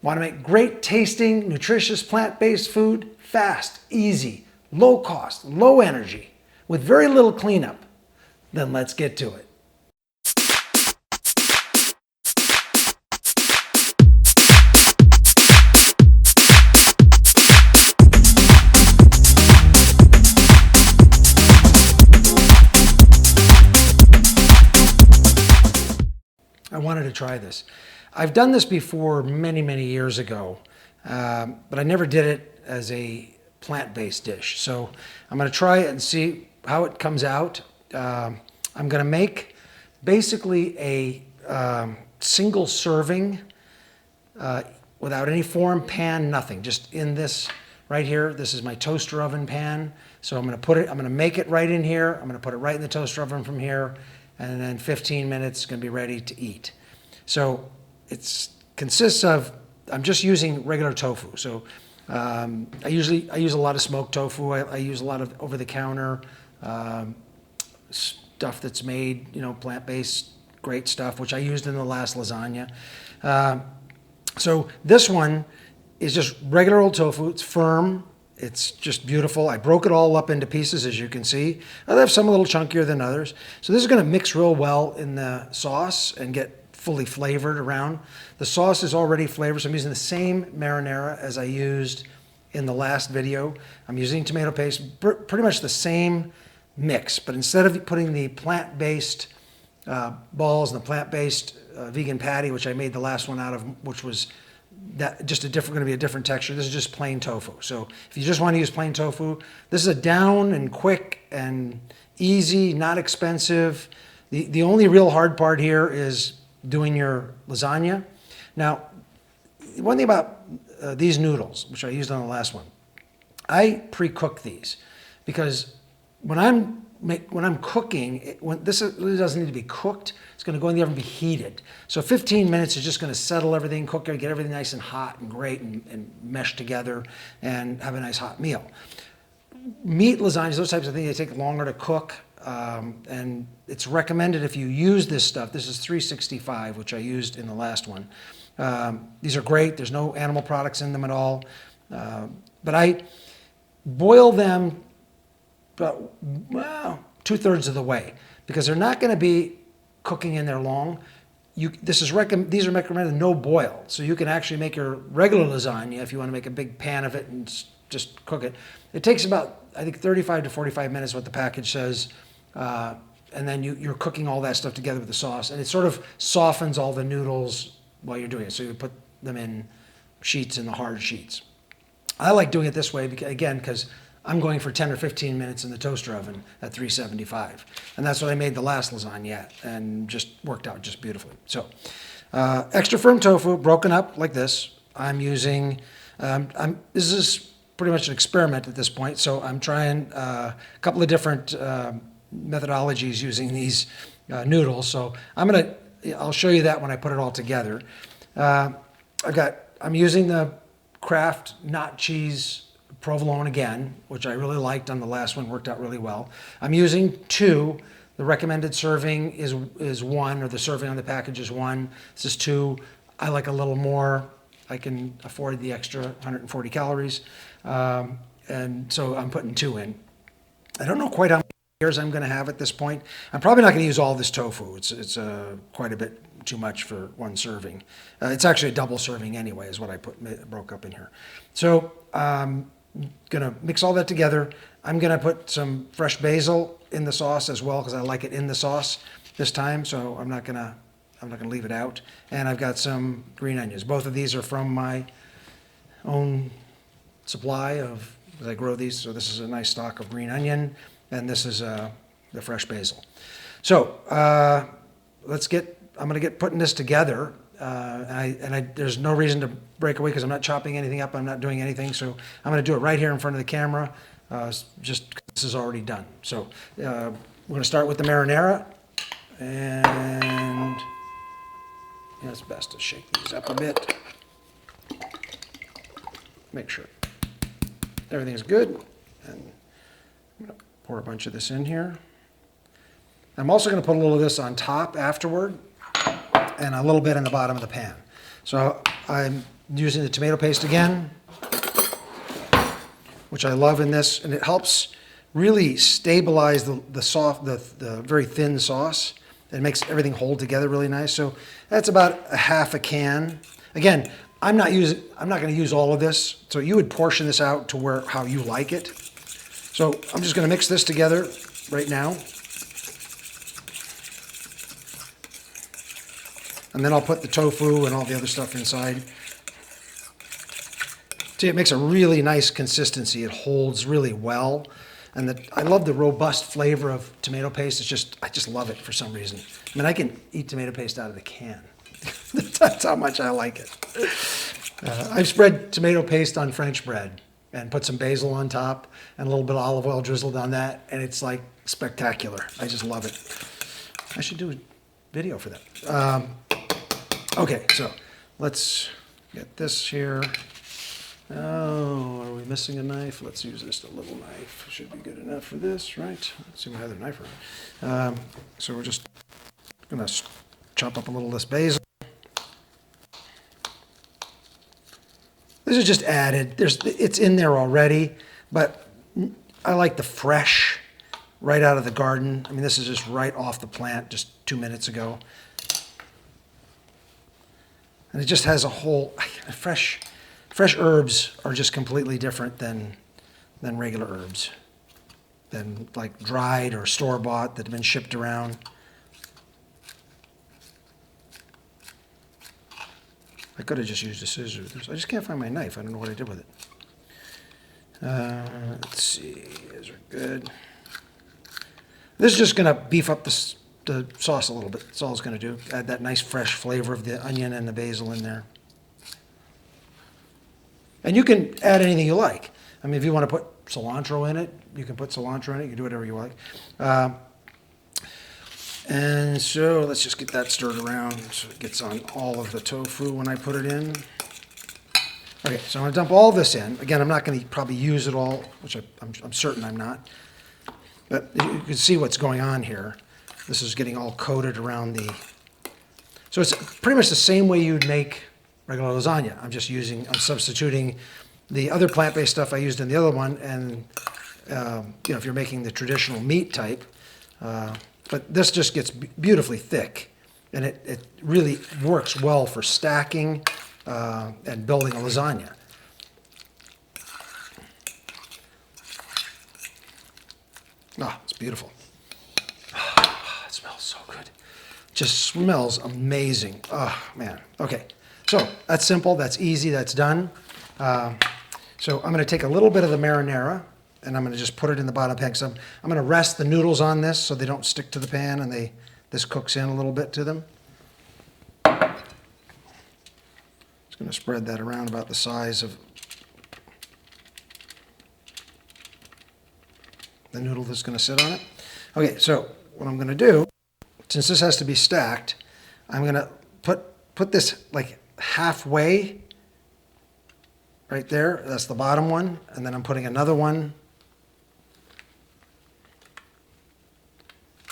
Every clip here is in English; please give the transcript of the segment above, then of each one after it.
Want to make great tasting, nutritious, plant-based food? Fast, easy, low cost, low energy, with very little cleanup? Then let's get to it. I wanted to try this. I've done this before many years ago, but I never did it as a plant-based dish. So I'm going to try it and see how it comes out. I'm going to make basically a single serving without any form, pan, nothing. Just in this right here. This is my toaster oven pan. So I'm going to make it right in here. I'm going to put it right in the toaster oven from here. And then 15 minutes, it's going to be ready to eat. So it consists of, I'm just using regular tofu. So I use a lot of smoked tofu. I use a lot of over-the-counter stuff that's made, plant-based, great stuff, which I used in the last lasagna. So this one is just regular old tofu. It's firm. It's just beautiful. I broke it all up into pieces, as you can see. I have some a little chunkier than others. So this is going to mix real well in the sauce and get fully flavored around. The sauce is already flavored, so I'm using the same marinara as I used in the last video. I'm using tomato paste, pretty much the same mix, but instead of putting the plant-based balls and the plant-based vegan patty, which I made the last one out of, which was going to be a different texture. This is just plain tofu. So if you just want to use plain tofu, this is a down and quick and easy, not expensive. The only real hard part here is doing your lasagna. Now, one thing about these noodles, which I used on the last one, I pre-cook these because when I'm cooking, this really doesn't need to be cooked. It's going to go in the oven and be heated. So 15 minutes is just going to settle everything, cook it, get everything nice and hot and great and mesh together and have a nice hot meal. Meat lasagnas, those types of things, they take longer to cook. And it's recommended if you use this stuff. This is 365, which I used in the last one. These are great. There's no animal products in them at all. But I boil them about, well, 2/3 of the way because they're not going to be cooking in there long. These are recommended no boil. So you can actually make your regular lasagna if you want to make a big pan of it and just cook it. It takes about, I think, 35 to 45 minutes, what the package says. And then you're cooking all that stuff together with the sauce. And it sort of softens all the noodles while you're doing it. So you put them in sheets, in the hard sheets. I like doing it this way, again, because I'm going for 10 or 15 minutes in the toaster oven at 375. And that's what I made the last lasagna at, and just worked out just beautifully. So extra firm tofu, broken up like this. I'm using, this is pretty much an experiment at this point. So I'm trying a couple of different methodologies using these noodles. So I'll show you that when I put it all together. I'm using the Kraft not cheese provolone again, which I really liked on the last one, worked out really well. I'm using 2. The recommended serving is 1, or the serving on the package is 1. This is 2. I like a little more. I can afford the extra 140 calories. And so I'm putting 2 in. I don't know quite how many layers I'm going to have at this point. I'm probably not going to use all this tofu. It's quite a bit too much for one serving. It's actually a double serving anyway, is what I broke up in here. So I'm going to mix all that together. I'm going to put some fresh basil in the sauce as well because I like it in the sauce this time. So I'm not going to leave it out. And I've got some green onions. Both of these are from my own supply as I grow these. So this is a nice stock of green onion, and this is the fresh basil. So I'm going to get putting this together. There's no reason to break away because I'm not chopping anything up. I'm not doing anything. So I'm going to do it right here in front of the camera. Just this is already done. So we're going to start with the marinara, and it's best to shake these up a bit. Make sure everything is good. And I'm going to pour a bunch of this in here. I'm also going to put a little of this on top afterward, and a little bit in the bottom of the pan. So I'm using the tomato paste again, which I love in this, and it helps really stabilize the very thin sauce. It makes everything hold together really nice. So that's about a half a can. Again, I'm not going to use all of this, so you would portion this out to how you like it. So I'm just going to mix this together right now. And then I'll put the tofu and all the other stuff inside. See, it makes a really nice consistency. It holds really well. And I love the robust flavor of tomato paste. I just love it for some reason. I mean, I can eat tomato paste out of the can. That's how much I like it. I've spread tomato paste on French bread and put some basil on top and a little bit of olive oil drizzled on that. And it's like spectacular. I just love it. I should do a video for that. Okay, so let's get this here. Oh, are we missing a knife? Let's use just a little knife. Should be good enough for this, right? Let's see my other knife around. So we're just going to chop up a little of this basil. This is just added. It's in there already, but I like the fresh, right out of the garden. I mean, this is just right off the plant, just 2 minutes ago. And it just has a whole fresh herbs are just completely different than regular herbs, than like dried or store-bought that have been shipped around. I could have just used a scissors. I just can't find my knife. I don't know what I did with it. Let's see. These are good. This is just going to beef up the sauce a little bit. That's all it's going to do. Add that nice fresh flavor of the onion and the basil in there. And you can add anything you like. I mean, if you want to put cilantro in it, you can put cilantro in it. You can do whatever you like. And so let's just get that stirred around so it gets on all of the tofu when I put it in. Okay, so I'm going to dump all this in. Again, I'm not going to probably use it all, which I'm certain I'm not. But you can see what's going on here. This is getting all coated around the... So it's pretty much the same way you'd make regular lasagna. I'm substituting the other plant-based stuff I used in the other one, and if you're making the traditional meat type, but this just gets beautifully thick, and it really works well for stacking and building a lasagna. Ah, it's beautiful. It smells so good. Just smells amazing. Oh, man. Okay. So that's simple, that's easy, that's done. So I'm going to take a little bit of the marinara, and I'm going to just put it in the bottom pan. I'm going to rest the noodles on this so they don't stick to the pan, and this cooks in a little bit to them. Just going to spread that around about the size of the noodle that's going to sit on it. Okay, so what I'm going to do, since this has to be stacked, I'm going to put this like halfway right there. That's the bottom one. And then I'm putting another one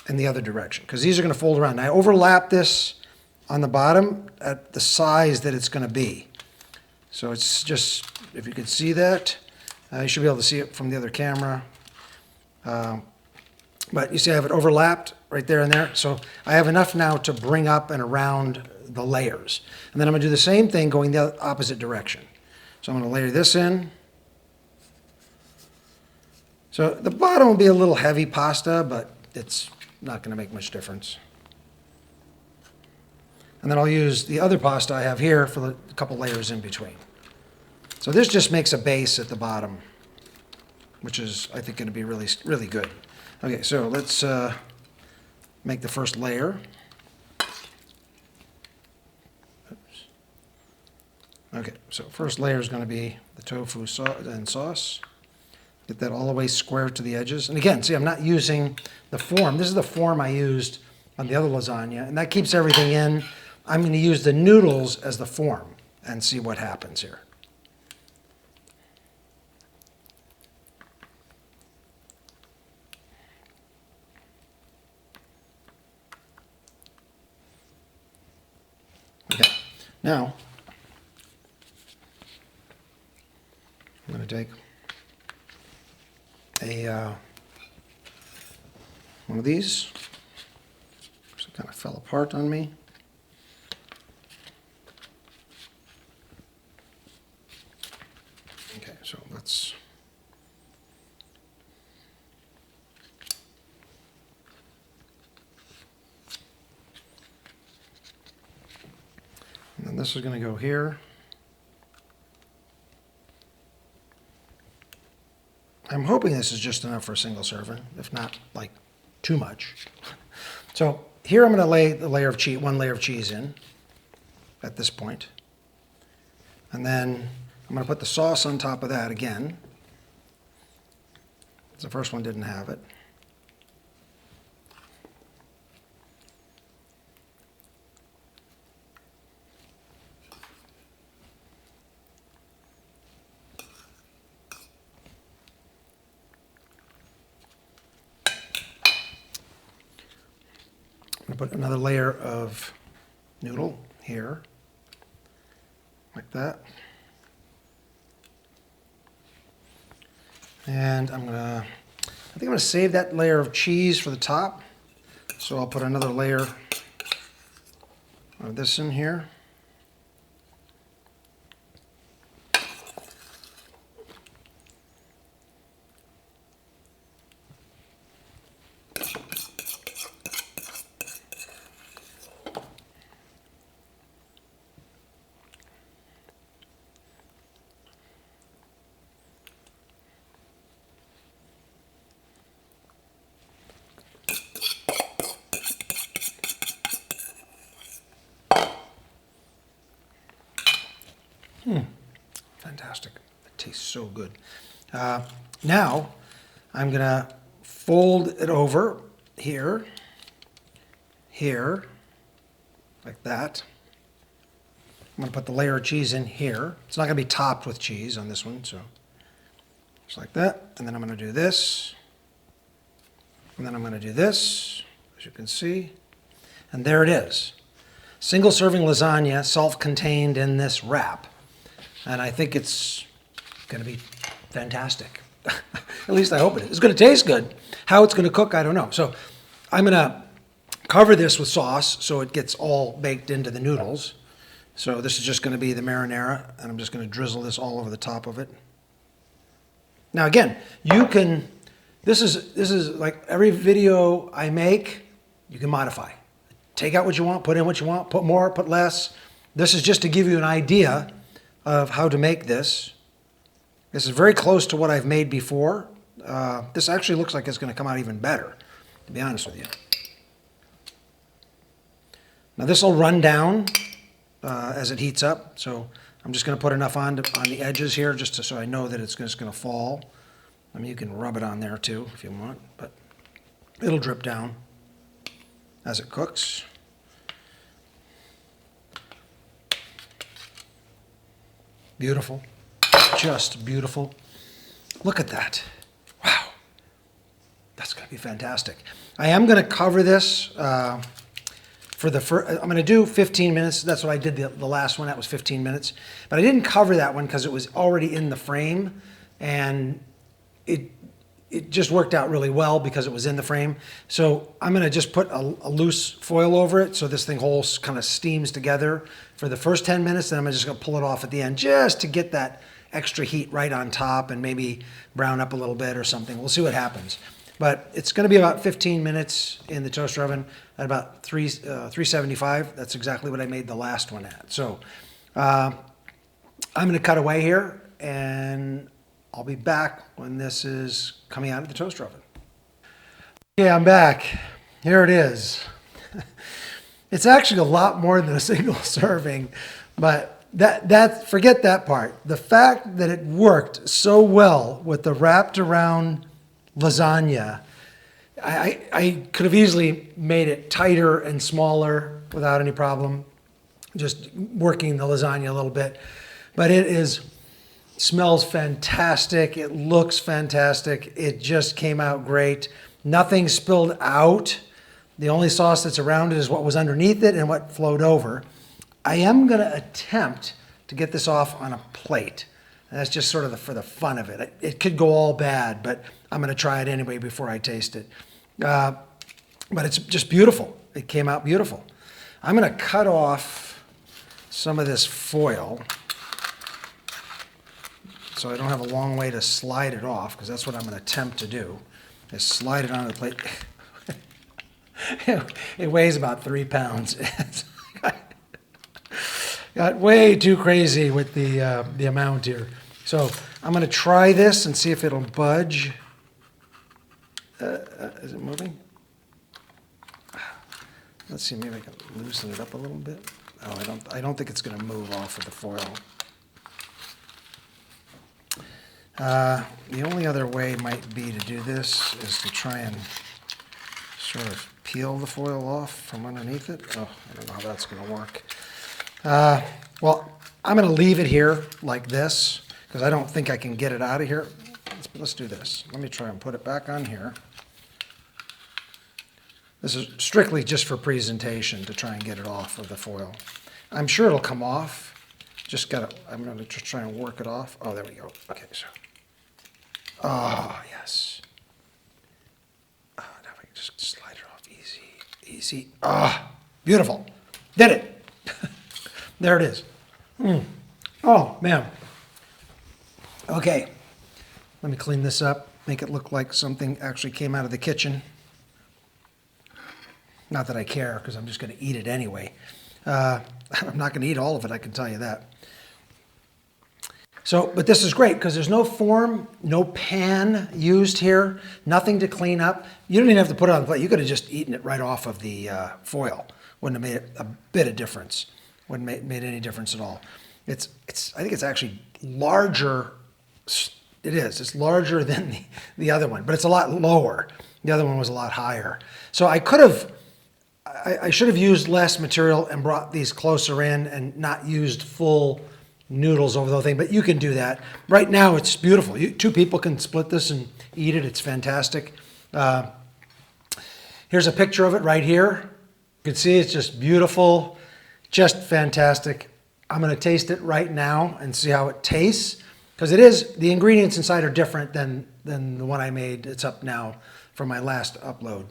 in the other direction, because these are going to fold around. I overlap this on the bottom at the size that it's going to be. So it's just, if you could see that, you should be able to see it from the other camera. But you see I have it overlapped right there and there. So I have enough now to bring up and around the layers. And then I'm going to do the same thing going the opposite direction. So I'm going to layer this in. So the bottom will be a little heavy pasta, but it's not going to make much difference. And then I'll use the other pasta I have here for the couple layers in between. So this just makes a base at the bottom, which is, I think, going to be really, really good. Okay, so let's make the first layer. Oops. Okay, so first layer is going to be the tofu sauce. Get that all the way square to the edges. And again, see, I'm not using the form. This is the form I used on the other lasagna, and that keeps everything in. I'm going to use the noodles as the form and see what happens here. Okay, now going to take one of these. It kind of fell apart on me. Okay, so let's... And then this is going to go here. I'm hoping this is just enough for a single serving, if not like too much. So here I'm going to lay the layer of cheese, one layer of cheese in at this point. And then I'm going to put the sauce on top of that again. The first one didn't have it. I'm going to put another layer of noodle here, like that. And I think I'm going to save that layer of cheese for the top. So I'll put another layer of this in here. Fantastic. It tastes so good. Now, I'm going to fold it over here, like that. I'm going to put the layer of cheese in here. It's not going to be topped with cheese on this one, so just like that. And then I'm going to do this. And then I'm going to do this, as you can see. And there it is. Single serving lasagna, self-contained in this wrap. And I think it's going to be fantastic. At least I hope it is. It's going to taste good. How it's going to cook, I don't know. So I'm going to cover this with sauce so it gets all baked into the noodles. So this is just going to be the marinara, and I'm just going to drizzle this all over the top of it. Now again, you can, this is like every video I make, you can modify. Take out what you want, put in what you want, put more, put less. This is just to give you an idea of how to make this. This is very close to what I've made before. This actually looks like it's going to come out even better, to be honest with you. Now this will run down as it heats up, so I'm just going to put enough on the edges here just so I know that it's just going to fall. I mean, you can rub it on there too if you want, but it'll drip down as it cooks. Beautiful, just beautiful. Look at that. Wow, that's going to be fantastic. I am going to cover this for the first, I'm going to do 15 minutes. That's what I did the last one. That was 15 minutes. But I didn't cover that one because it was already in the frame, and it just worked out really well because it was in the frame. So I'm going to just put a loose foil over it so this thing whole kind of steams together for the first 10 minutes. Then I'm just going to pull it off at the end just to get that extra heat right on top and maybe brown up a little bit or something. We'll see what happens. But it's going to be about 15 minutes in the toaster oven at about 375. That's exactly what I made the last one at. So I'm going to cut away here, and I'll be back when this is coming out of the toaster oven. Okay, I'm back. Here it is. It's actually a lot more than a single serving, but forget that part. The fact that it worked so well with the wrapped around lasagna, I could have easily made it tighter and smaller without any problem, just working the lasagna a little bit. But smells fantastic. It looks fantastic. It just came out great. Nothing spilled out. The only sauce that's around it is what was underneath it and what flowed over. I am going to attempt to get this off on a plate. And that's just sort of for the fun of it. It could go all bad, but I'm going to try it anyway before I taste it. But it's just beautiful. It came out beautiful. I'm going to cut off some of this foil so I don't have a long way to slide it off, because that's what I'm going to attempt to do, is slide it onto the plate. It weighs about 3 pounds. Got way too crazy with the amount here. So I'm going to try this and see if it'll budge. Is it moving? Let's see, maybe I can loosen it up a little bit. Oh, I don't think it's going to move off of the foil. The only other way might be to do this is to try and sort of peel the foil off from underneath it. Oh, I don't know how that's going to work. Well, I'm going to leave it here like this because I don't think I can get it out of here. Let's do this. Let me try and put it back on here. This is strictly just for presentation to try and get it off of the foil. I'm sure it'll come off. I'm going to try and work it off. Oh, there we go. Okay, so. Oh, yes. Oh, now I can just slide it off easy, easy. Ah, beautiful. Did it. There it is. Oh, man. Okay. Let me clean this up, make it look like something actually came out of the kitchen. Not that I care, because I'm just going to eat it anyway. I'm not going to eat all of it, I can tell you that. So, but this is great because there's no form, no pan used here, nothing to clean up. You don't even have to put it on the plate. You could have just eaten it right off of the foil. Wouldn't have made a bit of difference. Wouldn't have made any difference at all. I think it's actually larger. It is. It's larger than the other one, but it's a lot lower. The other one was a lot higher. So I should have used less material and brought these closer in and not used full noodles over the whole thing, but you can do that. Right now it's beautiful. Two people can split this and eat it. It's fantastic. Here's a picture of it right here. You can see it's just beautiful, just fantastic. I'm going to taste it right now and see how it tastes, because the ingredients inside are different than the one I made. It's up now from my last upload.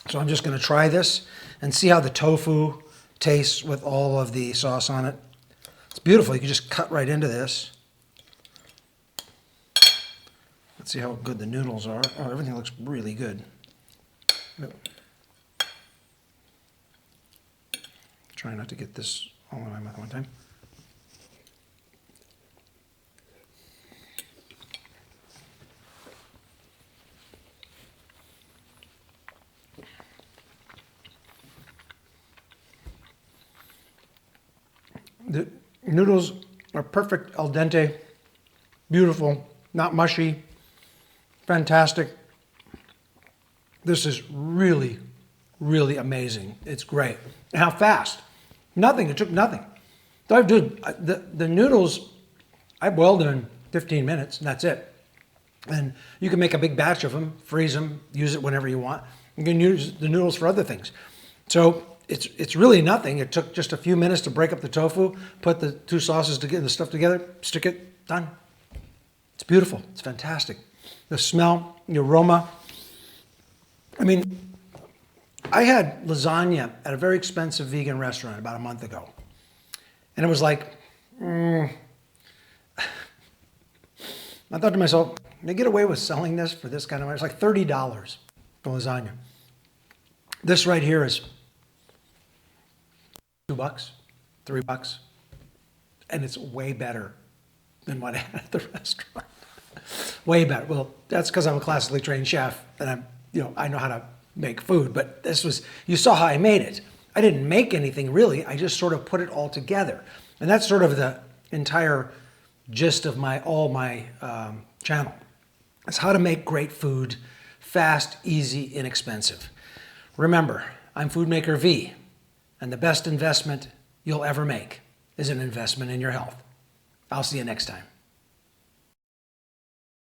So I'm just going to try this and see how the tofu tastes with all of the sauce on it. It's beautiful. You can just cut right into this. Let's see how good the noodles are. Oh, everything looks really good. Try not to get this all in my mouth one time. The noodles are perfect, al dente, beautiful, not mushy, fantastic. This is really, really amazing. It's great. And how fast? Nothing. It took nothing. So the noodles, I boiled them in 15 minutes, and that's it. And you can make a big batch of them, freeze them, use it whenever you want. You can use the noodles for other things. So it's really nothing. It took just a few minutes to break up the tofu, put the two sauces together, the stuff together, stick it, done. It's beautiful. It's fantastic. The smell, the aroma. I mean, I had lasagna at a very expensive vegan restaurant about a month ago. And it was like, I thought to myself, they get away with selling this for this kind of money? It's like $30 for lasagna. This right here is $2, $3, and it's way better than what I had at the restaurant. Way better. Well, that's because I'm a classically trained chef, and I know how to make food. But this was, you saw how I made it. I didn't make anything really. I just sort of put it all together, and that's sort of the entire gist of all my channel. It's how to make great food, fast, easy, inexpensive. Remember, I'm FOODMAKER V. And the best investment you'll ever make is an investment in your health. I'll see you next time.